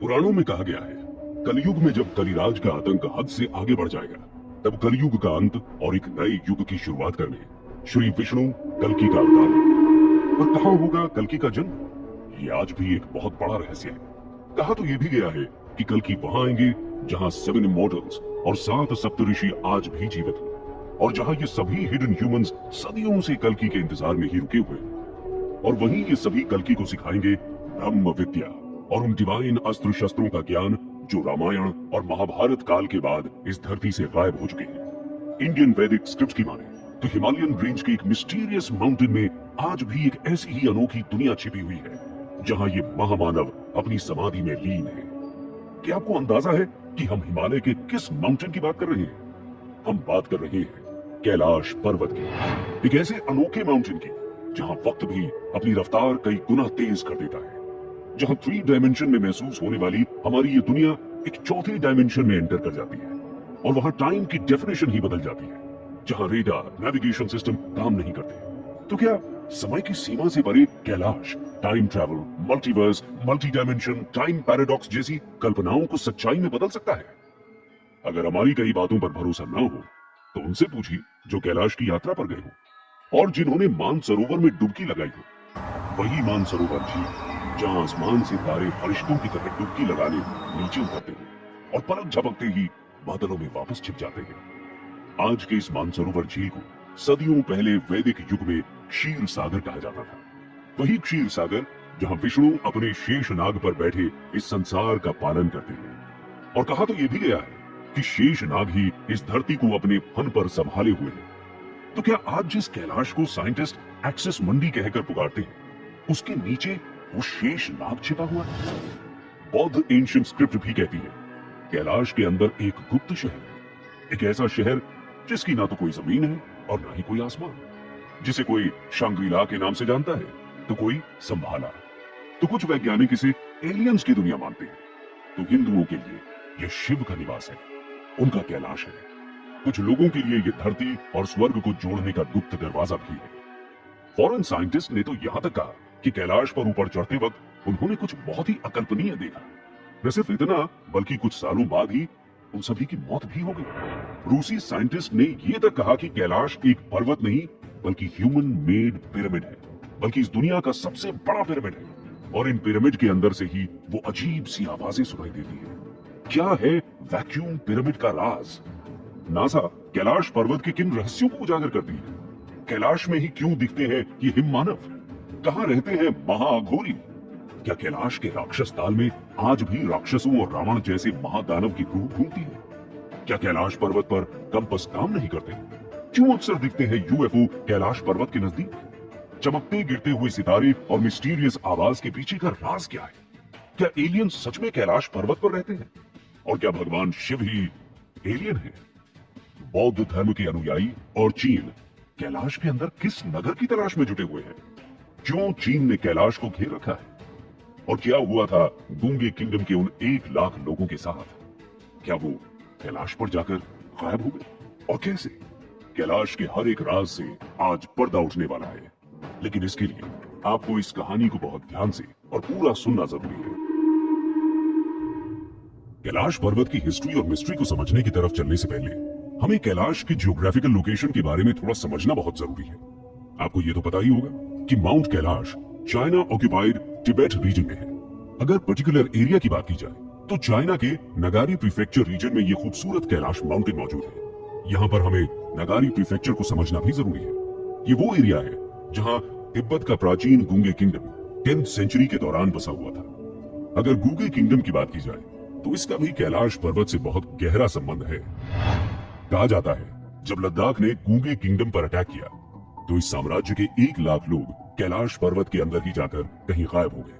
पुराणों में कहा गया है, कलयुग में जब कलिराज का आतंक हद से आगे बढ़ जाएगा, तब कलयुग का अंत और एक नए युग की शुरुआत करने श्री विष्णु कल्कि का अवतार लेंगे। पर कहाँ होगा कल्कि का जन्म? ये आज भी एक बहुत बड़ा रहस्य है। कहा तो ये भी गया है कि कल्कि वहां आएंगे जहां 7 इमॉर्टल्स और 7 सप्तऋषि आज भी जीवित हैं, और जहां ये सभी हिडन ह्यूमंस सदियों से कल्कि के इंतजार में ही रुके हुए हैं। और वहीं ये सभी कल्कि को सिखाएंगे ब्रह्म विद्या और उन डिवाइन अस्त्र शस्त्रों का ज्ञान जो रामायण और महाभारत काल के बाद इस धरती से गायब हो चुके हैं। इंडियन वैदिक स्क्रिप्ट की माने तो हिमालयन रेंज के एक मिस्टीरियस माउंटेन में आज भी एक ऐसी ही अनोखी दुनिया छिपी हुई है जहां ये महामानव अपनी समाधि में लीन है। क्या आपको अंदाजा है कि हम हिमालय के किस माउंटेन की बात कर रहे हैं? हम बात कर रहे हैं कैलाश पर्वत की, एक ऐसे अनोखे माउंटेन की जहां वक्त भी अपनी रफ्तार कई गुना तेज कर देता है, जहां 3 डायमेंशन में महसूस होने वाली हमारी ये दुनिया एक चौथे डायमेंशन में एंटर कर जाती है, और वहां टाइम की डेफिनेशन ही बदल जाती है, जहां रेडार नेविगेशन सिस्टम काम नहीं करते। तो क्या समय की सीमा से परे Kailash time travel, multiverse, multi dimension, time paradox जैसी कल्पनाओं को सच्चाई में बदल सकता है? अगर हमारी कई बातों पर भरोसा न हो तो उनसे पूछिए जो कैलाश की यात्रा पर गए हो और जिन्होंने मानसरोवर में डुबकी लगाई हो। वही मानसरोवर झील जहां आसमान से तारे फरिश्तों की तरह डुबकी लगाने नीचे उतरते हैं और पलक झपकते ही बादलों में वापस छिप जाते हैं। आज के इस मानसरोवर झील को सदियों पहले वैदिक युग में क्षीर सागर कहा जाता था। वही क्षीर सागर जहां विष्णु अपने शेष नाग पर बैठे इस संसार का पालन करते हैं। और कहा तो यह भी गया है कि शेष नाग ही इस धरती को अपने फन पर संभाले हुए हैं। तो क्या आज जिस कैलाश को साइंटिस्ट एक्सेस मंडी कहकर पुकारते हैं, उसके नीचे वो शेष नाग छिपा हुआ है? बौद्ध एंशिएंट स्क्रिप्ट भी कहती है कैलाश के अंदर एक गुप्त शहर है, एक ऐसा शहर जिसकी ना तो कोई जमीन है और ना ही कोई आसमान, जिसे कोई शांग्रीला के नाम से जानता है तो कोई संभाला, तो कुछ वैज्ञानिक इसे एलियंस की दुनिया मानते हैं, तो हिंदुओं के लिए यह शिव का निवास है, उनका कैलाश है। कुछ लोगों के लिए यह धरती और स्वर्ग को जोड़ने का गुप्त दरवाजा भी है। फॉरेन साइंटिस्ट ने तो यहां तक कहा कि कैलाश पर ऊपर चढ़ते वक्त उन्होंने कुछ बहुत ही अकल्पनीय देखा। न सिर्फ इतना, बल्कि कुछ सालों बाद ही उन सभी की मौत भी हो गई। रूसी साइंटिस्ट ने यह तक कहा कि कैलाश एक पर्वत नहीं बल्कि ह्यूमन मेड पिरामिड है, बल्कि इस दुनिया का सबसे बड़ा पिरामिड है, और इन पिरामिड के अंदर से ही वो अजीब सी आवाजें सुनाई देती है। क्या है वैक्यूम पिरामिड का राज? नासा कैलाश पर्वत के किन रहस्यों को उजागर करती है? कैलाश में ही क्यों दिखते हैं ये हिम मानव? कहाँ रहते हैं महाअघोरी? क्या कैलाश के राक्षस ताल में आज भी राक्षसों और रावण जैसे महादानव की रूह घूमती है? क्या कैलाश पर्वत पर कंपास काम नहीं करते? क्यों अक्सर दिखते हैं यूएफओ कैलाश पर्वत के नजदीक? चमकते गिरते हुए सितारे और मिस्टीरियस आवाज के पीछे का राज क्या है? क्या एलियन सच में कैलाश पर्वत पर रहते हैं? और क्या भगवान शिव ही एलियन है? बौद्ध धर्म के अनुयायी और चीन कैलाश के अंदर किस नगर की तलाश में जुटे हुए हैं? क्यों चीन ने कैलाश को घेर रखा है? और क्या हुआ था गूंगे किंगडम के उन 1 लाख लोगों के साथ? क्या वो कैलाश पर जाकर गायब हो गए? और कैसे? कैलाश के हर एक राज से आज पर्दा उठने वाला है, लेकिन इसके लिए आपको इस कहानी को बहुत ध्यान से और पूरा सुनना जरूरी है। कैलाश पर्वत की हिस्ट्री और मिस्ट्री को समझने की तरफ चलने से पहले हमें कैलाश की जियोग्राफिकल लोकेशन के बारे में थोड़ा समझना बहुत जरूरी है। आपको ये तो पता ही होगा कि mount Kailash China occupied Tibet region में है। अगर पर्टिकुलर एरिया की बात की जाए तो चाइना के नगारी प्रीफेक्चर रीजन में ये खूबसूरत कैलाश माउंटेन मौजूद है। यहाँ पर हमें नगारी प्रीफेक्चर को समझना भी जरूरी है। ये वो एरिया है जहाँ तिब्बत का प्राचीन गूंगे किंगडम 10th सेंचुरी के दौरान बसा हुआ था। अगर गूंगे किंगडम की बात की जाए तो इसका भी कैलाश पर्वत से बहुत गहरा संबंध है। कहा जाता है जब लद्दाख ने गूंगे किंगडम पर अटैक किया तो इस साम्राज्य के 1 लाख लोग कैलाश पर्वत के अंदर ही जाकर कहीं गायब हो गए।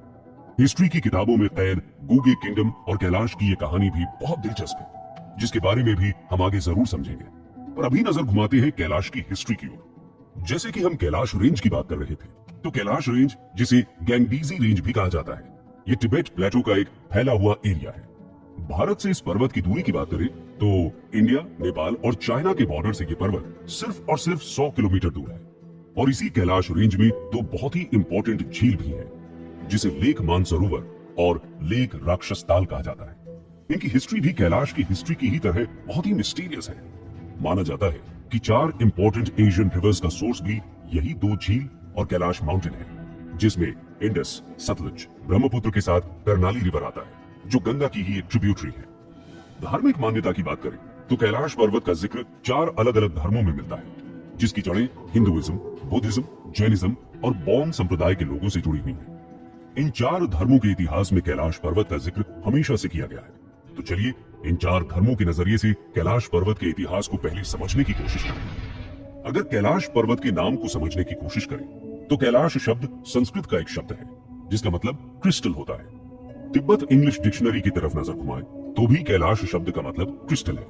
हिस्ट्री की किताबों में कैद गूंगे किंगडम और कैलाश की ये कहानी भी बहुत दिलचस्प है, जिसके बारे में भी हम आगे जरूर समझेंगे। पर अभी नजर घुमाते हैं कैलाश की हिस्ट्री की ओर। जैसे कि हम कैलाश रेंज की बात कर रहे थे, तो कैलाश रेंज, जिसे गैंगडीजी रेंज भी कहा जाता है, ये तिब्बत प्लेटो का एक फैला हुआ एरिया है। भारत से इस पर्वत की दूरी की बात करें तो इंडिया, नेपाल और चाइना के बॉर्डर से ये पर्वत सिर्फ और सिर्फ 100 किलोमीटर दूर है। और इसी कैलाश रेंज में 2 बहुत ही इंपॉर्टेंट झील भी है, जिसे लेक मानसरोवर और लेक राक्षस ताल कहा जाता है। इनकी हिस्ट्री भी कैलाश की हिस्ट्री की ही तरह बहुत ही मिस्टीरियस है। माना जाता है कि 4 इंपॉर्टेंट एशियन रिवर्स का सोर्स भी यही 2 झील और कैलाश माउंटेन है, जिसमें इंडस, सतलुज, ब्रह्मपुत्र के साथ कर्नाली रिवर आता है, जो गंगा की ही एक ट्रिब्यूटरी है। धार्मिक मान्यता की बात करें तो कैलाश पर्वत का जिक्र 4 अलग अलग धर्मों में मिलता है, जिसकी जड़ें हिंदुइज्म, बुद्धिज्म, जैनिज्म और बौद्ध संप्रदाय के लोगों से जुड़ी हुई हैं। इन 4 धर्मों के इतिहास में कैलाश पर्वत का जिक्र हमेशा से किया गया है। तो चलिए इन 4 धर्मों के नजरिए से कैलाश पर्वत के इतिहास को पहले समझने की कोशिश करें। अगर कैलाश पर्वत के नाम को समझने की कोशिश करें तो कैलाश शब्द संस्कृत का एक शब्द है, जिसका मतलब क्रिस्टल होता है। तिब्बत इंग्लिश डिक्शनरी की तरफ नजर घुमाएं तो भी कैलाश शब्द का मतलब क्रिस्टल है,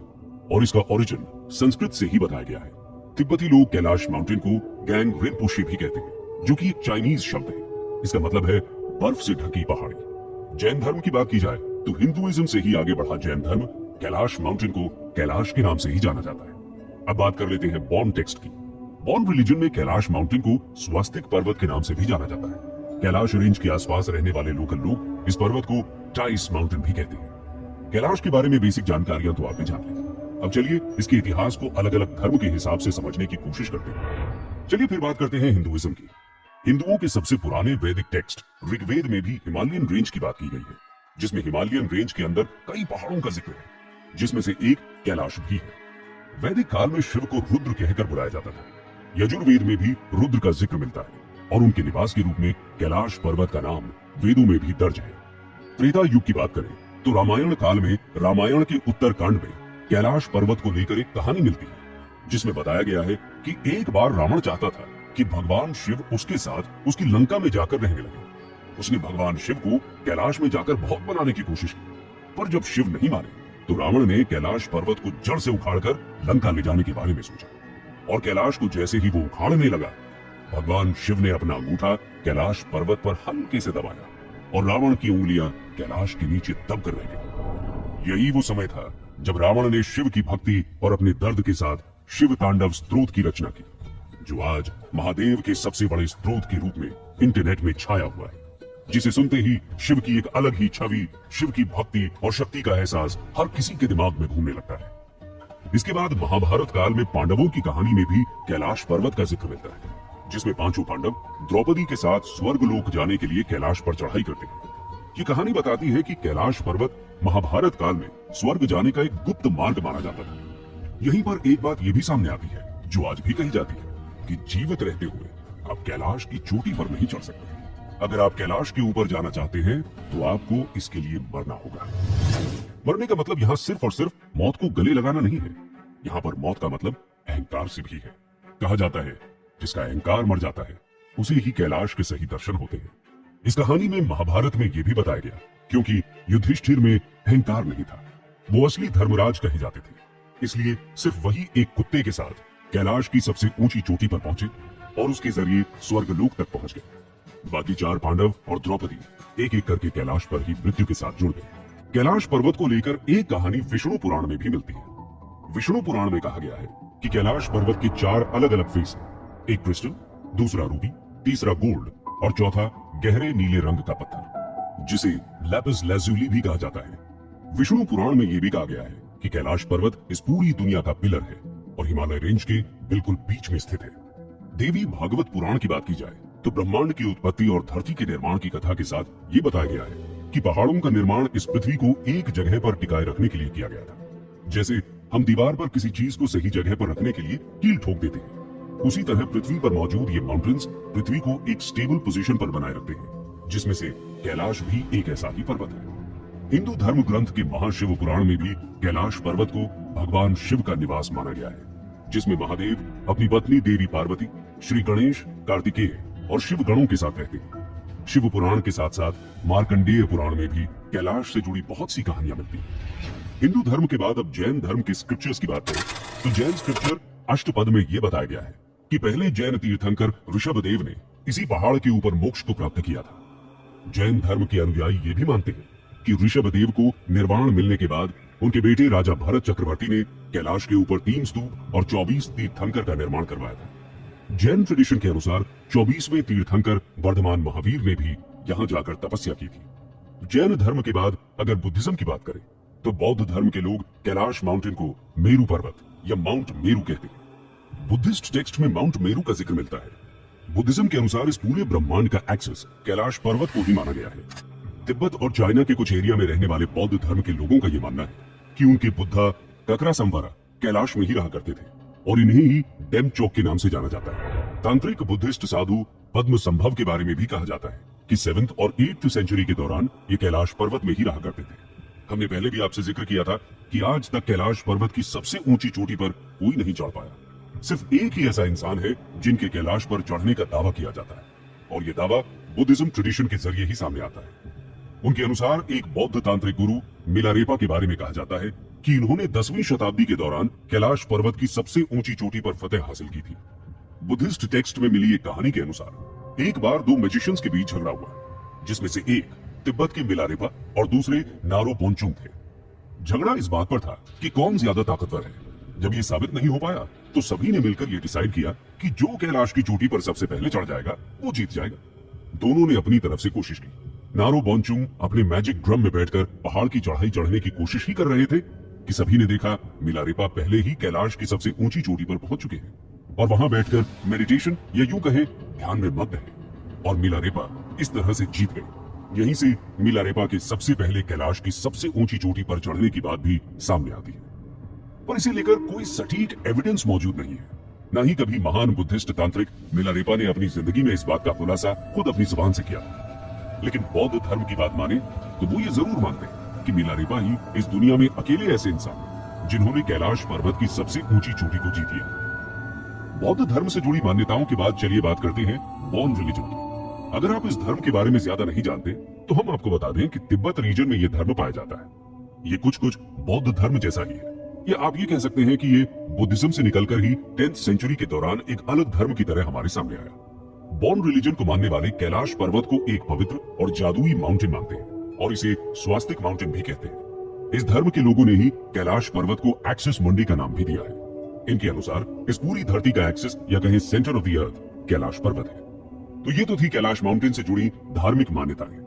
और इसका ओरिजिन संस्कृत से ही बताया गया है। तिब्बती लोग कैलाश माउंटेन को गैंग रिनपोशे भी कहते हैं, जो कि एक चाइनीज शब्द है। इसका मतलब है बर्फ से ढकी पहाड़ी। जैन धर्म की बात की जाए तो हिंदुइज्म से ही आगे बढ़ा जैन धर्म कैलाश माउंटेन को कैलाश के नाम से ही जाना जाता है। अब बात कर लेते हैं बौद्ध टेक्स्ट की। बौद्ध रिलीजन में कैलाश माउंटेन को स्वास्तिक पर्वत के नाम से भी जाना जाता है। कैलाश रेंज के आसपास रहने वाले लोकल लोग इस पर्वत को टाइस माउंटेन भी कहते हैं। कैलाश के बारे में बेसिक जानकारियां तो आपने जान ली। अब चलिए इसके इतिहास को अलग अलग धर्म के हिसाब से समझने की कोशिश करते हैं। चलिए फिर बात करते हैं हिंदुइज्म की। हिंदुओं के सबसे पुराने वैदिक टेक्स्ट ऋग्वेद में भी हिमालयन रेंज की बात की गई है, जिसमें हिमालयन रेंज के अंदर कई पहाड़ों का जिक्र है, जिसमें से एक कैलाश भी है। वैदिक काल में शिव को रुद्र कहकर बुलाया जाता था। यजुर्वेद में भी रुद्र का जिक्र मिलता है और उनके निवास के रूप में कैलाश पर्वत का नाम वेदों में भी दर्ज है। त्रेता युग की बात करें तो रामायण काल में रामायण के उत्तरकांड में कैलाश पर्वत को लेकर एक कहानी मिलती है, जिसमें बताया गया है कि एक बार रावण चाहता था कि भगवान शिव उसके साथ उसकी लंका में जाकर रहने लगे। उसने भगवान शिव को कैलाश में जाकर बहुत मनाने की कोशिश की, पर जब शिव नहीं माने तो रावण ने कैलाश पर्वत को जड़ से उखाड़कर लंका ले जाने के बारे में सोचा, और कैलाश को जैसे ही वो उखाड़ने लगा, भगवान शिव ने अपना अंगूठा कैलाश पर्वत पर हल्के से दबाया और रावण की उंगलियां कैलाश के नीचे दब कर रह गई। यही वो समय था जब रावण ने शिव की भक्ति और अपने दर्द के साथ शिव तांडव स्तोत्र की रचना की, जो आज महादेव के सबसे बड़े स्त्रोत के रूप में इंटरनेट में छाया हुआ है, जिसे सुनते ही शिव की एक अलग ही छवि, शिव की भक्ति और शक्ति का एहसास हर किसी के दिमाग में घूमने लगता है। इसके बाद महाभारत काल में पांडवों की कहानी में भी कैलाश पर्वत का जिक्र मिलता है, जिसमें 5 पांडव द्रौपदी के साथ स्वर्ग लोक जाने के लिए कैलाश पर चढ़ाई करते हैं। ये कहानी बताती है कि कैलाश पर्वत महाभारत काल में स्वर्ग जाने का एक गुप्त मार्ग माना जाता था। यहीं पर एक बात ये भी सामने आती है, जो आज भी कही जाती है, कि जीवित रहते हुए आप कैलाश की चोटी पर नहीं चढ़ सकते। अगर आप कैलाश के ऊपर जाना चाहते हैं तो आपको इसके लिए मरना होगा। मरने का मतलब यहाँ सिर्फ और सिर्फ मौत को गले लगाना नहीं है। यहाँ पर मौत का मतलब अहंकार से भी है। कहा जाता है जिसका अहंकार मर जाता है उसे ही कैलाश के सही दर्शन होते हैं। इस कहानी में महाभारत में यह भी बताया गया, क्योंकि युधिष्ठिर में अहंकार नहीं था, वो असली धर्मराज कहे जाते थे, इसलिए सिर्फ वही एक कुत्ते के साथ कैलाश की सबसे ऊंची चोटी पर पहुंचे और उसके जरिए स्वर्गलोक तक पहुंच गए। बाकी 4 पांडव और द्रौपदी एक एक करके कैलाश पर ही मृत्यु के साथ जुड़ गए। कैलाश पर्वत को लेकर एक कहानी विष्णु पुराण में भी मिलती है। विष्णु पुराण में कहा गया है कि कैलाश पर्वत के 4 अलग अलग फेस हैं, एक क्रिस्टल, दूसरा रूबी, तीसरा गोल्ड और चौथा गहरे नीले रंग का पत्थर, जिसे लैपिस लाजुली भी कहा जाता है। विष्णु पुराण में यह भी कहा गया है कि कैलाश पर्वत इस पूरी दुनिया का पिलर है और हिमालय रेंज के बिल्कुल बीच में स्थित है। देवी भागवत पुराण की बात की जाए तो ब्रह्मांड की उत्पत्ति और धरती के निर्माण की कथा के साथ ये बताया गया है कि पहाड़ों का निर्माण इस पृथ्वी को एक जगह पर टिकाए रखने के लिए किया गया था। जैसे हम दीवार पर किसी चीज को सही जगह पर रखने के लिए कील ठोक देते हैं, उसी तरह पृथ्वी पर मौजूद ये माउंटेन्स पृथ्वी को एक स्टेबल पोजीशन पर बनाए रखते हैं, जिसमें से कैलाश भी एक ऐसा ही पर्वत है। हिंदू धर्म ग्रंथ के महाशिव पुराण में भी कैलाश पर्वत को भगवान शिव का निवास माना गया है, जिसमें महादेव अपनी पत्नी देवी पार्वती, श्री गणेश, कार्तिकेय और शिव गणों के साथ रहते हैं। शिव पुराण के साथ साथ मार्कंडेय पुराण में भी कैलाश से जुड़ी बहुत सी कहानियां मिलती हैं। हिंदू धर्म के बाद अब जैन धर्म के स्क्रिप्चर्स की बात करें तो जैन स्क्रिप्चर अष्टपद में यह बताया गया है कि पहले जैन तीर्थंकर ऋषभदेव ने इसी पहाड़ के ऊपर मोक्ष को प्राप्त किया था। जैन धर्म के अनुयायी ये भी मानते हैं कि ऋषभदेव को निर्वाण मिलने के बाद उनके बेटे राजा भरत चक्रवर्ती ने कैलाश के ऊपर 3 स्तूप और 24 तीर्थंकर का निर्माण करवाया था। जैन ट्रेडिशन के अनुसार 24वें तीर्थंकर वर्धमान महावीर ने भी यहाँ जाकर तपस्या की थी। जैन धर्म के बाद अगर बुद्धिज्म की बात करें तो बौद्ध धर्म के लोग कैलाश माउंटेन को मेरू पर्वत या माउंट मेरू कहते हैं। बुद्धिस्ट टेक्स्ट में माउंट मेरू का जिक्र मिलता है। बुद्धिज्म के अनुसार इस पूरे ब्रह्मांड का एक्सेस कैलाश पर्वत को ही माना गया है। तिब्बत और चाइना के कुछ एरिया में रहने वाले बौद्ध धर्म के लोगों का यह मानना है कि उनके बुद्धा ककरा संवरा कैलाश में ही रहा करते थे और इन्हें ही डेमचोक के नाम से जाना जाता है। तांत्रिक बुद्धिस्ट साधु पद्म संभव के बारे में भी कहा जाता है कि 7th और 8th सेंचुरी के दौरान ये कैलाश पर्वत में ही रहा करते थे। हमने पहले भी आपसे जिक्र किया था कि आज तक कैलाश पर्वत की सबसे ऊंची चोटी पर कोई नहीं चढ़ पाया। सिर्फ एक ही ऐसा इंसान है जिनके कैलाश पर चढ़ने का दावा किया जाता है और ये दावा बुद्धिज्म ट्रेडिशन के जरिए ही सामने आता है। उनके अनुसार एक बौद्ध तांत्रिक गुरु मिलारेपा के बारे में कहा जाता है कि इन्होंने 10वीं शताब्दी के दौरान कैलाश पर्वत की सबसे ऊंची चोटी पर फतेह हासिल की थी। बुद्धिस्ट टेक्स्ट में मिली एक कहानी के अनुसार एक बार दो मैजिशियंस के बीच झगड़ा हुआ, जिसमें से एक तिब्बत के मिलारेपा और दूसरे नारो बोंचुंग थे। झगड़ा इस बात पर था कि कौन ज्यादा ताकतवर है। जब ये साबित नहीं हो पाया तो सभी ने मिलकर ये डिसाइड किया कि जो कैलाश की चोटी पर सबसे पहले चढ़ जाएगा वो जीत जाएगा। दोनों ने अपनी तरफ से कोशिश की। नारो बोंचुंग अपने मैजिक ड्रम में बैठकर पहाड़ की चढ़ाई चढ़ने की कोशिश ही कर रहे थे कि सभी ने देखा मिलारेपा पहले ही कैलाश की सबसे ऊंची चोटी पर पहुंच चुके हैं और वहां बैठकर मेडिटेशन या यूं कहें ध्यान में मग्न है और मिलारेपा इस तरह से जीत गए। यहीं से मिलारेपा के सबसे पहले कैलाश की सबसे ऊंची चोटी पर चढ़ने की बात भी सामने आती है, पर इसे लेकर कोई सटीक एविडेंस मौजूद नहीं है। न ही कभी महान बुद्धिस्ट तांत्रिक मिलारेपा ने अपनी जिंदगी में इस बात का खुलासा खुद अपनी जुबान से किया। लेकिन बौद्ध धर्म की बात माने तो वो ये जरूर मानते हैं कि मिलारेपा ही इस दुनिया में अकेले ऐसे इंसान हैं जिन्होंने कैलाश पर्वत की सबसे ऊंची चोटी को जीत लिया। बौद्ध धर्म से जुड़ी मान्यताओं के बाद चलिए बात करते हैं बॉन रिलीजन की। अगर आप इस धर्म के बारे में ज्यादा नहीं जानते तो हम आपको बता दें कि तिब्बत रीजन में यह धर्म पाया जाता है। ये कुछ बौद्ध धर्म जैसा ही है, या आप ये कह सकते हैं कि ये बुद्धिज्म से निकलकर ही 10th सेंचुरी के दौरान एक अलग धर्म की तरह हमारे सामने आया। बॉन रिलीजन को मानने वाले कैलाश पर्वत को एक पवित्र और जादुई माउंटेन मानते हैं और इसे स्वास्तिक माउंटेन भी कहते हैं। इस धर्म के लोगों ने ही कैलाश पर्वत को एक्सिस मुंडी का नाम भी दिया है। इनके अनुसार इस पूरी धरती का एक्सिस या कहें centre of the earth Kailash पर्वत है। तो ये तो थी कैलाश माउंटेन से जुड़ी धार्मिक मान्यताएं,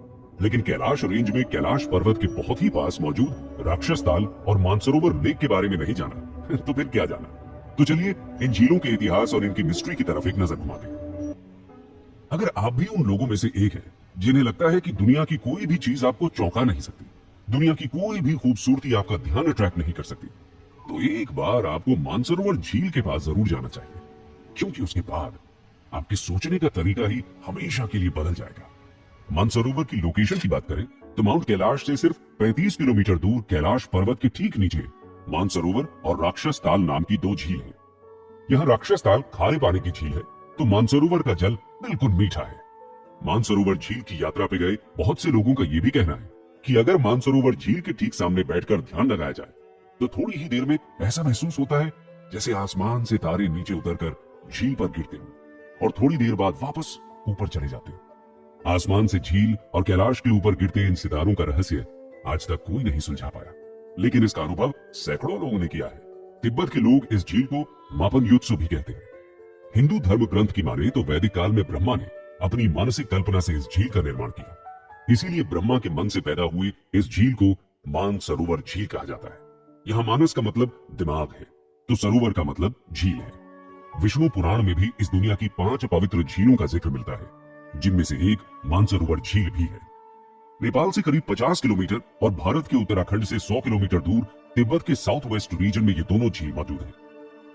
लेकिन कैलाश रेंज में कैलाश पर्वत के बहुत ही पास मौजूद राक्षस ताल और मानसरोवर लेक के बारे में नहीं जाना तो फिर क्या जाना। तो चलिए इन झीलों के इतिहास और इनकी मिस्ट्री की तरफ एक नजर घुमाते हैं। अगर आप भी उन लोगों में से एक हैं जिन्हें लगता है कि दुनिया की कोई भी चीज आपको चौंका नहीं सकती, दुनिया की कोई भी खूबसूरती आपका ध्यान अट्रैक्ट नहीं कर सकती, तो एक बार आपको मानसरोवर झील के पास जरूर जाना चाहिए, क्योंकि उसके बाद आपके सोचने का तरीका ही हमेशा के लिए बदल जाएगा। मानसरोवर की लोकेशन की बात करें तो माउंट कैलाश से सिर्फ 35 किलोमीटर दूर कैलाश पर्वत के ठीक नीचे मानसरोवर और राक्षस ताल नाम की दो झील है। यहाँ राक्षस ताल खारे पानी की झील है तो मानसरोवर का जल बिल्कुल मीठा है। मानसरोवर झील की यात्रा पे गए बहुत से लोगों का यह भी कहना है कि अगर मानसरोवर झील के ठीक सामने बैठकर ध्यान लगाया जाए तो थोड़ी ही देर में ऐसा महसूस होता है जैसे आसमान से तारे नीचे उतरकर झील पर गिरते हो और थोड़ी देर बाद वापस ऊपर चले जाते हो। आसमान से झील और कैलाश के ऊपर गिरते इन सितारों का रहस्य आज तक कोई नहीं सुलझा पाया, लेकिन इसका अनुभव सैकड़ों लोगों ने किया है। तिब्बत के लोग इस झील को मापन युत्सु भी कहते हैं। हिंदू धर्म ग्रंथ की माने तो वैदिक काल में ब्रह्मा ने अपनी मानसिक कल्पना से इस झील का निर्माण किया, इसीलिए ब्रह्मा के मन से पैदा हुई इस झील को मान सरोवर झील कहा जाता है। यहाँ मानस का मतलब दिमाग है तो सरोवर का मतलब झील है। विष्णु पुराण में भी इस दुनिया की 5 पवित्र झीलों का जिक्र मिलता है, जिनमें से एक मानसरोवर झील भी है। नेपाल से करीब 50 किलोमीटर और भारत के उत्तराखंड से 100 किलोमीटर दूर तिब्बत के साउथ वेस्ट रीजन में ये दोनों झील मौजूद है।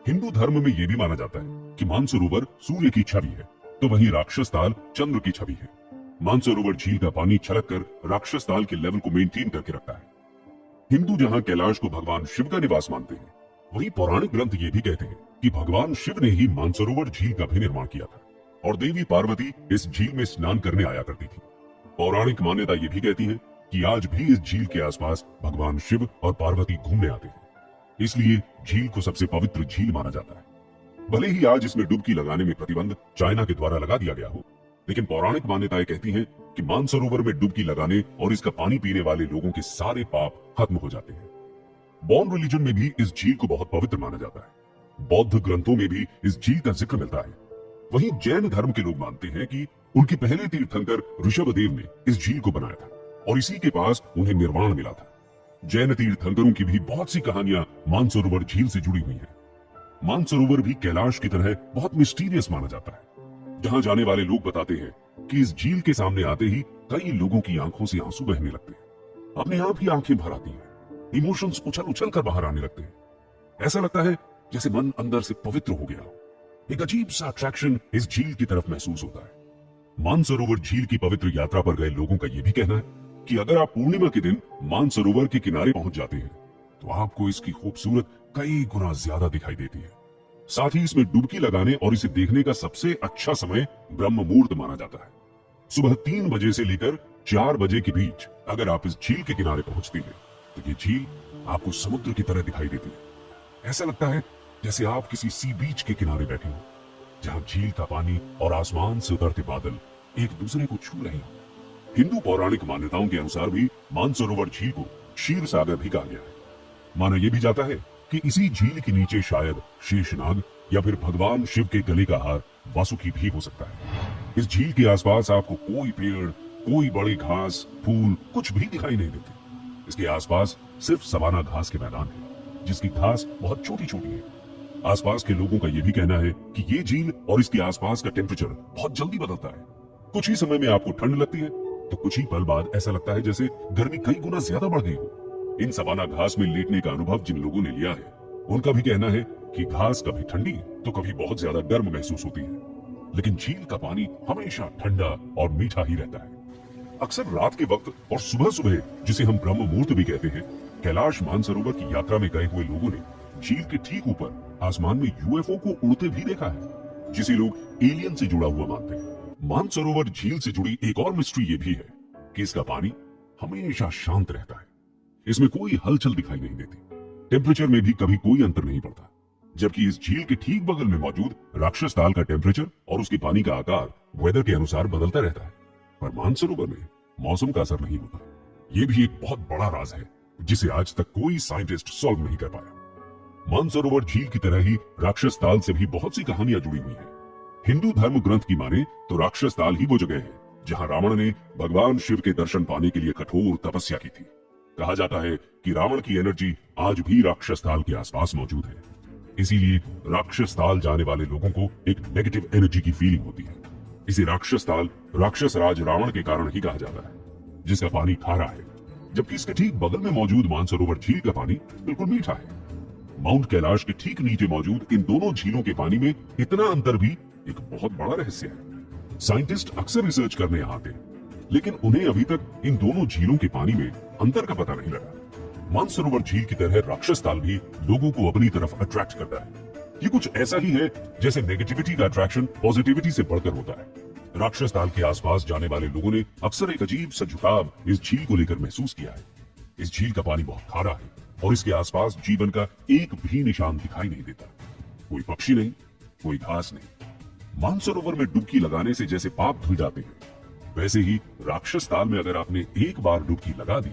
हिंदू धर्म में यह भी माना जाता है कि मानसरोवर सूर्य की छवि है तो वहीं राक्षस ताल चंद्र की छवि है। मानसरोवर झील का पानी छलक कर राक्षस ताल के लेवल को मेंटेन करके रखता है। हिंदू जहां कैलाश को भगवान शिव का निवास मानते हैं, वहीं पौराणिक ग्रंथ ये भी कहते हैं कि भगवान शिव ने ही मानसरोवर झील का भी निर्माण किया था और देवी पार्वती इस झील में स्नान करने आया करती थी। पौराणिक मान्यता ये भी कहती है कि आज भी इस झील के आसपास भगवान शिव और पार्वती घूमने आते हैं, इसलिए झील को सबसे पवित्र झील माना जाता है। भले ही आज इसमें डुबकी लगाने में प्रतिबंध चाइना के द्वारा लगा दिया गया हो, लेकिन पौराणिक मान्यताएं कहती हैं कि मानसरोवर में डुबकी लगाने और इसका पानी पीने वाले लोगों के सारे पाप खत्म हो जाते हैं। बॉन रिलीजन में भी इस झील को बहुत पवित्र माना जाता है। बौद्ध ग्रंथों में भी इस झील का जिक्र मिलता है। वहीं जैन धर्म के लोग मानते हैं कि उनके पहले तीर्थंकर ऋषभदेव ने इस झील को बनाया था और इसी के पास उन्हें निर्वाण मिला था। जैन तीर्थंकरों की भी बहुत सी कहानियां मानसरोवर झील से जुड़ी हुई हैं। मानसरोवर भी कैलाश की तरह बहुत मिस्टीरियस माना जाता है। जहां जाने वाले लोग बताते हैं कि इस झील के सामने आते ही कई लोगों की आंखों से आंसू बहने लगते हैं। अपने आप ही आंखें भर आती हैं, इमोशंस उछल उछल कर बाहर आने लगते हैं। ऐसा लगता है जैसे मन अंदर से पवित्र हो गया हो। एक अजीब सा अट्रैक्शन इस झील की तरफ महसूस होता है। मानसरोवर झील की पवित्र यात्रा पर गए लोगों का यह भी कहना है कि अगर आप पूर्णिमा के दिन मानसरोवर के किनारे पहुंच जाते हैं तो आपको इसकी खूबसूरत कई गुना ज्यादा दिखाई देती है। साथ ही इसमें डुबकी लगाने और इसे देखने का सबसे अच्छा समय ब्रह्म मुहूर्त माना जाता है। सुबह 3 बजे से लेकर 4 बजे के बीच अगर आप इस झील के किनारे पहुंचते हैं तो ये झील आपको समुद्र की तरह दिखाई देती है। ऐसा लगता है जैसे आप किसी सी बीच के किनारे बैठे हो, जहां झील का पानी और आसमान से उतरते बादल एक दूसरे को छू रहे हैं। हिंदू पौराणिक मान्यताओं के अनुसार भी मानसरोवर झील को क्षीर सागर भी कहा गया है। माना यह भी जाता है कि इसी झील के नीचे शायद शेषनाग या फिर भगवान शिव के गले का हार वासुकी भी हो सकता है। इस झील के आसपास आपको कोई पेड़, कोई बड़े घास, फूल कुछ भी दिखाई नहीं देते। इसके आसपास सिर्फ सवाना घास के मैदान है, जिसकी घास बहुत छोटी छोटी है। आसपास के लोगों का यह भी कहना है कि ये झील और इसके आसपास का टेम्परेचर बहुत जल्दी बदलता है। कुछ ही समय में आपको ठंड लगती है तो कुछ ही पल बाद ऐसा लगता है जैसे गर्मी कई गुना ज्यादा बढ़ गई हो। इन सवाना घास में लेटने का अनुभव जिन लोगों ने लिया है उनका भी कहना है कि घास कभी ठंडी तो कभी बहुत ज्यादा गर्म महसूस होती है, लेकिन झील का पानी हमेशा ठंडा और मीठा ही रहता है। अक्सर रात के वक्त और सुबह सुबह, जिसे हम ब्रह्म मुहूर्त भी कहते हैं, कैलाश मानसरोवर की यात्रा में गए हुए लोगों ने झील के ठीक ऊपर आसमान में यूएफओ को उड़ते भी देखा है, जिसे लोग एलियन से जुड़ा हुआ मानते हैं। मानसरोवर झील से जुड़ी एक और मिस्ट्री ये भी है कि इसका पानी हमेशा शांत रहता है। इसमें कोई हलचल दिखाई नहीं देती। टेम्परेचर में भी कभी कोई अंतर नहीं पड़ता। जबकि इस झील के ठीक बगल में मौजूद राक्षस ताल का टेम्परेचर और उसके पानी का आकार वेदर के अनुसार बदलता रहता है, पर मानसरोवर में मौसम का असर नहीं होता। ये भी एक बहुत बड़ा राज है जिसे आज तक कोई साइंटिस्ट सॉल्व नहीं कर पाया। मानसरोवर झील की तरह ही राक्षस ताल से भी बहुत सी कहानियां जुड़ी हुई हैं। हिंदू धर्म ग्रंथ की माने तो राक्षस ताल ही वो जगह है जहां रावण ने भगवान शिव के दर्शन पाने के लिए कठोर तपस्या की थी। कहा जाता है कि रावण की एनर्जी आज भी राक्षस ताल के आसपास मौजूद है। इसीलिए राक्षस ताल जाने वाले लोगों को एक नेगेटिव एनर्जी की फीलिंग होती है। इसे राक्षस ताल राक्षस राज रावण के कारण ही कहा जाता है, जिसका पानी खारा है, जबकि इसके ठीक बगल में मौजूद मानसरोवर झील का पानी बिल्कुल मीठा है। माउंट कैलाश के ठीक नीचे मौजूद इन दोनों झीलों के पानी में इतना अंतर भी एक बहुत बड़ा रहस्य है। साइंटिस्ट अक्सर रिसर्च करने यहाँ आते हैं, लेकिन उन्हें अभी तक इन दोनों झीलों के पानी में अंतर का पता नहीं लगा। मानसरोवर झील की तरह राक्षस ताल भी लोगों को अपनी तरफ अट्रैक्ट करता है। ये कुछ ऐसा ही है जैसे नेगेटिविटी का अट्रैक्शन पॉजिटिविटी से बढ़कर होता है। राक्षस ताल के आसपास जाने वाले लोगों ने अक्सर एक अजीब सा झुकाव इस झील को लेकर महसूस किया है। इस झील का पानी बहुत खारा है और इसके आसपास जीवन का एक भी निशान दिखाई नहीं देता। कोई पक्षी नहीं, कोई घास नहीं। मानसरोवर में डुबकी लगाने से जैसे पाप धुल जाते हैं, वैसे ही राक्षस ताल में अगर आपने एक बार डुबकी लगा दी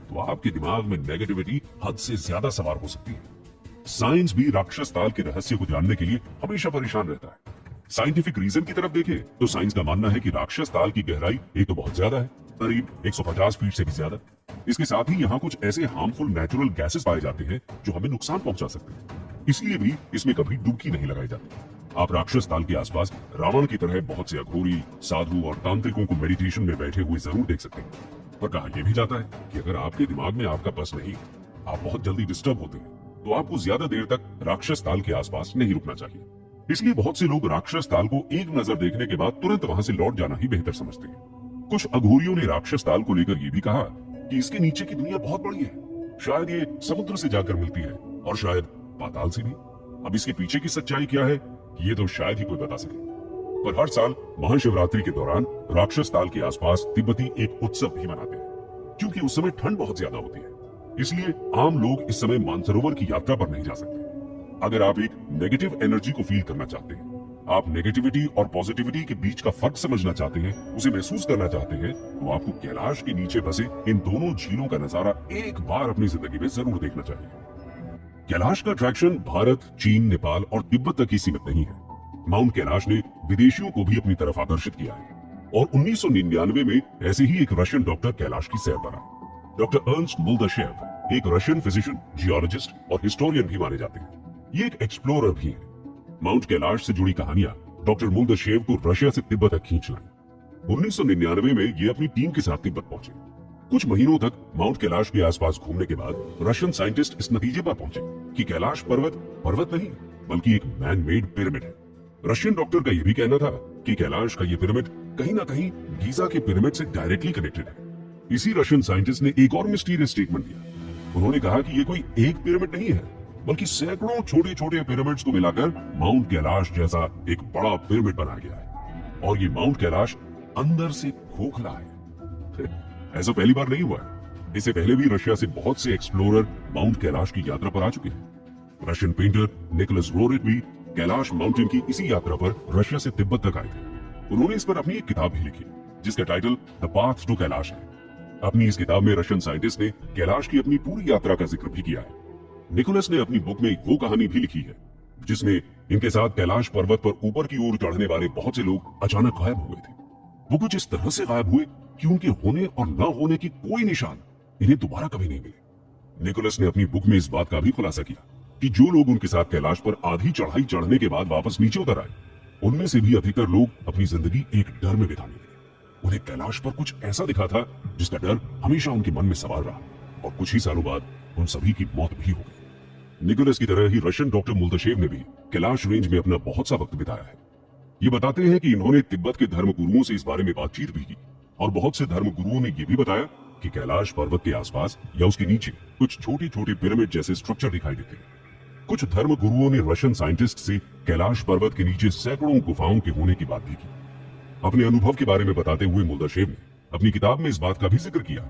तो आपके दिमाग में नेगेटिविटी हद से ज्यादा सवार हो सकती है। साइंस भी राक्षस ताल के रहस्य को जानने के लिए हमेशा परेशान रहता है। साइंटिफिक रीजन की तरफ देखें तो साइंस का मानना है कि राक्षस ताल की गहराई एक तो बहुत ज्यादा है, करीब 150 फीट से भी ज्यादा। इसके साथ ही यहाँ कुछ ऐसे हार्मफुल नेचुरल गैसेस पाए जाते हैं जो हमें नुकसान पहुंचा सकते हैं। इसलिए भी इसमें कभी डुबकी नहीं लगाई जाती। आप राक्षस ताल के आसपास रावण की तरह बहुत से अघोरी, साधु और तांत्रिकों को मेडिटेशन में बैठे हुए जरूर देख सकते हैं, पर कहा यह भी जाता है कि अगर आपके दिमाग में आपका बस नहीं, आप बहुत जल्दी डिस्टर्ब होते हैं, तो आपको ज्यादा देर तक राक्षस ताल के आसपास नहीं रुकना चाहिए। इसलिए बहुत से लोग राक्षस ताल को एक नजर देखने के बाद तुरंत वहां से लौट जाना ही बेहतर समझते हैं। कुछ अघोरियों ने राक्षस ताल को लेकर यह भी कहा कि इसके नीचे की दुनिया बहुत बड़ी है, शायद ये समुद्र से जाकर मिलती है और शायद पाताल से भी। अब इसके पीछे की सच्चाई क्या है ये तो शायद ही कोई बता सके, पर हर साल महाशिवरात्रि के दौरान राक्षस ताल के आसपास तिब्बती एक उत्सव भी मनाते हैं। क्योंकि उस समय ठंड बहुत ज्यादा होती है, इसलिए आम लोग इस समय मानसरोवर की यात्रा पर नहीं जा सकते। अगर आप एक नेगेटिव एनर्जी को फील करना चाहते हैं, आप नेगेटिविटी और पॉजिटिविटी के बीच का फर्क समझना चाहते हैं, उसे महसूस करना चाहते हैं, तो आपको कैलाश के नीचे बसे इन दोनों झीलों का नजारा एक बार अपनी जिंदगी में जरूर देखना चाहिए। कैलाश का अट्रैक्शन भारत, चीन, नेपाल और तिब्बत तक ही सीमित नहीं है। माउंट कैलाश ने विदेशियों को भी अपनी तरफ आकर्षित किया है। और 1999 में ऐसे ही एक रशियन डॉक्टर कैलाश की सैर पर आए। डॉक्टर अर्नस्ट मुल्दशेव एक रशियन फिजिशियन, जियोलॉजिस्ट और हिस्टोरियन भी माने जाते हैं। ये एक एक्सप्लोरर भी है। माउंट कैलाश से जुड़ी कहानियां डॉक्टर मुल्दशेव को रशिया से तिब्बत तक खींच लाई। 1999 में ये अपनी टीम के साथ तिब्बत पहुंचे। कुछ महीनों तक माउंट कैलाश के आसपास घूमने के बाद रशियन साइंटिस्ट इस नतीजे पर पहुंचे कि कैलाश पर्वत नहीं बल्कि एक मैन मेड पिरामिड है। रशियन डॉक्टर का यह भी कहना था कि कैलाश का यह पिरामिड कहीं ना कहीं गीजा के पिरामिड से डायरेक्टली कनेक्टेड है। इसी रशियन साइंटिस्ट ने एक और मिस्टीरियस स्टेटमेंट दिया। उन्होंने कहा कि यह कोई एक पिरामिड नहीं है बल्कि सैकड़ों छोटे छोटे पिरामिड्स को मिलाकर माउंट कैलाश जैसा एक बड़ा पिरामिड बनाया गया है और ये माउंट कैलाश अंदर से खोखला है। ऐसा पहली बार नहीं हुआ है। इससे पहले भी रशिया से बहुत से एक्सप्लोरर माउंट कैलाश की यात्रा पर आ चुके हैं। रशियन पेंटर निकोलस रोरिक भी कैलाश माउंटेन की इसी यात्रा पर रशिया से तिब्बत तक आए थे। उन्होंने इस पर अपनी एक किताब भी लिखी जिसका title the path to Kailash है। अपनी इस किताब में रशियन साइंटिस्ट ने कैलाश की अपनी पूरी यात्रा का जिक्र भी किया है। निकोलस ने अपनी बुक में वो कहानी भी लिखी है जिसमें इनके साथ कैलाश पर्वत पर ऊपर की ओर चढ़ने वाले बहुत से लोग अचानक गायब हुए थे। वो कुछ इस तरह से गायब हुए कि उनके होने और न होने की कोई निशान इन्हें दोबारा कभी नहीं मिले। निकोलस ने अपनी बुक में इस बात का भी खुलासा किया कि जो लोग उनके साथ कैलाश पर आधी चढ़ाई चढ़ने के बाद वापस नीचे उतर आए, उनमें से भी अधिकतर लोग अपनी जिंदगी एक डर में बिताने लगे। उन्हें कैलाश पर कुछ ऐसा दिखा था जिसका डर हमेशा उनके मन में सवार रहा और कुछ ही सालों बाद उन सभी की मौत भी हो गई। निकोलस की तरह ही रशियन डॉक्टर मुल्दशेव ने भी कैलाश रेंज में अपना बहुत सा वक्त बिताया है। ये बताते हैं कि इन्होंने तिब्बत के धर्म गुरुओं से इस बारे में बातचीत भी की और बहुत से धर्म गुरुओं ने यह भी बताया कि कैलाश पर्वत के आसपास या उसके नीचे कुछ छोटे छोटे पिरामिड जैसे स्ट्रक्चर दिखाई देते हैं। कुछ धर्म गुरुओं ने रशियन साइंटिस्ट से कैलाश पर्वत के नीचे सैकड़ों गुफाओं के होने की बात भी की। अपने अनुभव के बारे में बताते हुए मुल्दशेव ने अपनी किताब में इस बात का भी जिक्र किया।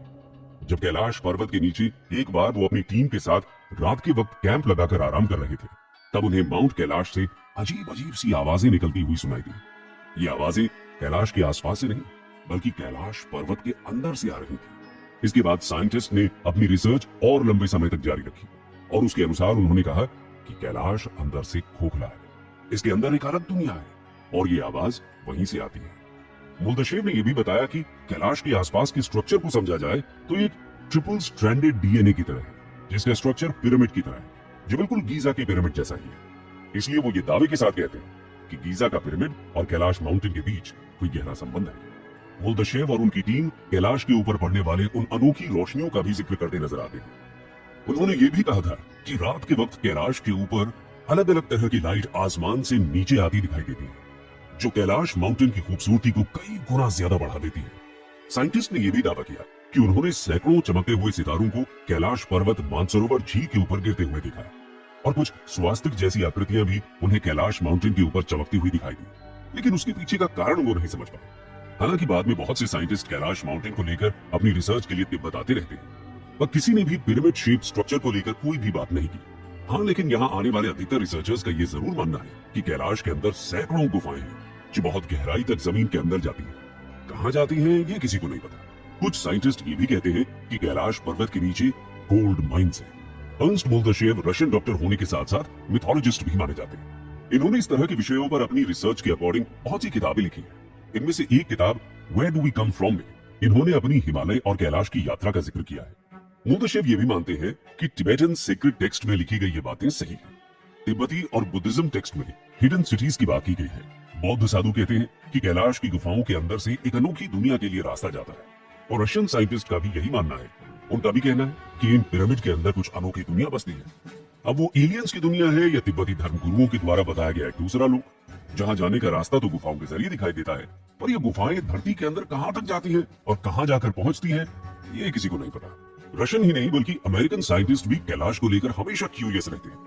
जब कैलाश पर्वत के नीचे एक बार वो अपनी टीम के साथ रात के वक्त कैंप लगाकर आराम कर रहे थे, तब उन्हें माउंट कैलाश से अजीब अजीब सी आवाजें निकलती हुई सुनाई दी। ये आवाजें कैलाश के आसपास से नहीं बल्कि कैलाश पर्वत के अंदर से आ रही थी। इसके बाद साइंटिस्ट ने अपनी रिसर्च और लंबे समय तक जारी रखी और उसके अनुसार उन्होंने कहा कि कैलाश अंदर से खोखला है, इसके अंदर एक अलग दुनिया है और ये आवाज वहीं से आती है। मुल्दशेव ने यह भी बताया कि कैलाश के आसपास के स्ट्रक्चर को समझा जाए तो एक ट्रिपल स्ट्रैंडेड डीएनए की तरह है जिसका स्ट्रक्चर पिरामिड की तरह है, जो बिल्कुल गीजा के पिरामिड जैसा ही है। इसलिए वो ये दावे के साथ कहते हैं कि गीजा का पिरामिड और कैलाश माउंटेन के बीच कोई गहरा संबंध है। मुल्दशेव और उनकी टीम कैलाश के ऊपर पड़ने वाले उन अनोखी रोशनियों का भी जिक्र करते नजर आते हैं। उन्होंने ये भी कहा था कि रात के वक्त कैलाश के ऊपर अलग अलग तरह की लाइट आसमान से नीचे आती दिखाई देती है, जो कैलाश माउंटेन की खूबसूरती को कई गुना ज्यादा बढ़ा देती है। साइंटिस्ट ने यह भी दावा किया कि उन्होंने सैकड़ों चमकते हुए सितारों को कैलाश पर्वत मानसरोवर झील के ऊपर गिरते हुए देखा और कुछ स्वास्तिक जैसी आकृतियां भी उन्हें कैलाश माउंटेन के ऊपर चमकती हुई दिखाई दी, लेकिन उसके पीछे का कारण वो नहीं समझ पाए। हालांकि बाद में बहुत से साइंटिस्ट कैलाश माउंटेन को लेकर अपनी रिसर्च के लिए तिब्बत आते रहते हैं, पर किसी ने भी पिरामिड शेप स्ट्रक्चर को लेकर कोई भी बात नहीं की। हाँ, लेकिन यहाँ आने वाले अधिकतर रिसर्चर्स का ये जरूर मानना है कि कैलाश के अंदर सैकड़ों गुफाएं हैं जो बहुत गहराई तक जमीन के अंदर जाती हैं। कहाँ जाती हैं ये किसी को नहीं पता। कुछ साइंटिस्ट ये भी कहते हैं कि कैलाश पर्वत के नीचे गोल्ड माइंस है। अर्नस्ट मुल्दशेव रशियन डॉक्टर होने के साथ साथ मिथोलॉजिस्ट भी माने जाते हैं। इन्होंने इस तरह के विषयों पर अपनी रिसर्च के अकॉर्डिंग बहुत सी किताबें लिखी हैं। इनमें से एक किताब where do we come from में इन्होंने अपनी हिमालय और कैलाश की यात्रा का जिक्र किया है। मुल्दशेव ये भी मानते हैं कि टिबेटन सीक्रेट टेक्स्ट में लिखी गई ये बातें सही है। तिब्बती और बुद्धिज्म टेक्स्ट में हिडन सिटीज की बात की गई है। बौद्ध साधु कहते हैं कि कैलाश की गुफाओं के अंदर से एक अनोखी दुनिया के लिए रास्ता जाता है और रशियन साइंटिस्ट का भी यही मानना है। उनका भी कहना है कि इन पिरामिड के अंदर कुछ अनोखी दुनिया बसती है। अब वो एलियंस की दुनिया है या तिब्बती धर्म गुरुओं के द्वारा बताया गया एक दूसरा लोक, जहाँ जाने का रास्ता तो गुफाओं के जरिए दिखाई देता है, पर ये गुफाएं धरती के अंदर कहाँ तक जाती हैं और कहाँ जाकर पहुंचती हैं, ये किसी को नहीं पता। रशियन ही नहीं बल्कि अमेरिकन साइंटिस्ट भी कैलाश को लेकर हमेशा क्यूरियस रहते हैं।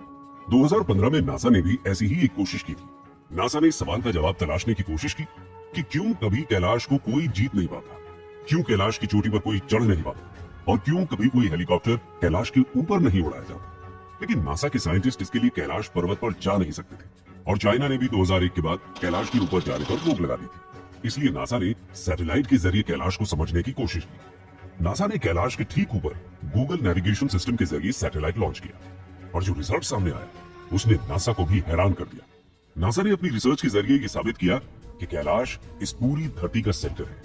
2015 में नासा ने भी ऐसी ही एक कोशिश की थी। नासा ने इस सवाल का जवाब तलाशने की कोशिश की कि क्यों कभी कैलाश को कोई जीत नहीं पाता, क्यों कैलाश की चोटी पर कोई चढ़ नहीं पाता और क्यों कभी कोई हेलीकॉप्टर कैलाश के ऊपर नहीं उड़ाया जाता। लेकिन नासा के साइंटिस्ट इसके लिए कैलाश पर्वत पर जा नहीं सकते थे और चाइना ने भी 2001 के बाद कैलाश के ऊपर जाने पर रोक लगा दी थी। इसलिए नासा ने सैटेलाइट के जरिए कैलाश को समझने की कोशिश की। नासा ने कैलाश के ठीक ऊपर गूगल नेविगेशन सिस्टम के जरिए सैटेलाइट लॉन्च किया और जो रिजल्ट सामने आया उसने नासा को भी हैरान कर दिया। नासा ने अपनी रिसर्च के जरिए ये साबित किया कि कैलाश इस पूरी धरती का सेंटर है।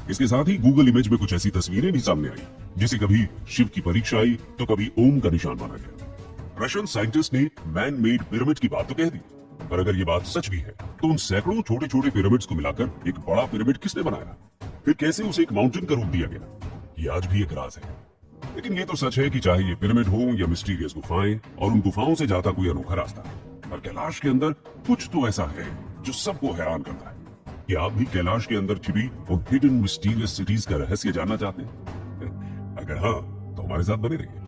इसके साथ ही गूगल इमेज में कुछ ऐसी तस्वीरें भी सामने आई जिसे कभी शिव की परीक्षा आई तो कभी ओम का निशान माना गया। रशियन साइंटिस्ट ने मैन मेड पिरामिड की बात तो कह दी, पर अगर ये बात सच भी है तो उन सैकड़ों छोटे छोटे पिरामिड्स को मिलाकर एक बड़ा पिरामिड किसने बनाया? फिर कैसे उसे एक माउंटेन का रूप दिया गया? ये आज भी एक राज है। लेकिन ये तो सच है कि चाहे ये पिरामिड हो या मिस्टीरियस गुफाएं, और उन गुफाओं से जाता कोई अनोखा रास्ता, पर कैलाश के अंदर कुछ तो ऐसा है जो सबको हैरान करता है। क्या आप भी कैलाश के अंदर छिपी उन हिडन मिस्टीरियस सिटीज का रहस्य जानना चाहते हैं? अगर हाँ, तो हमारे साथ बने रहिए।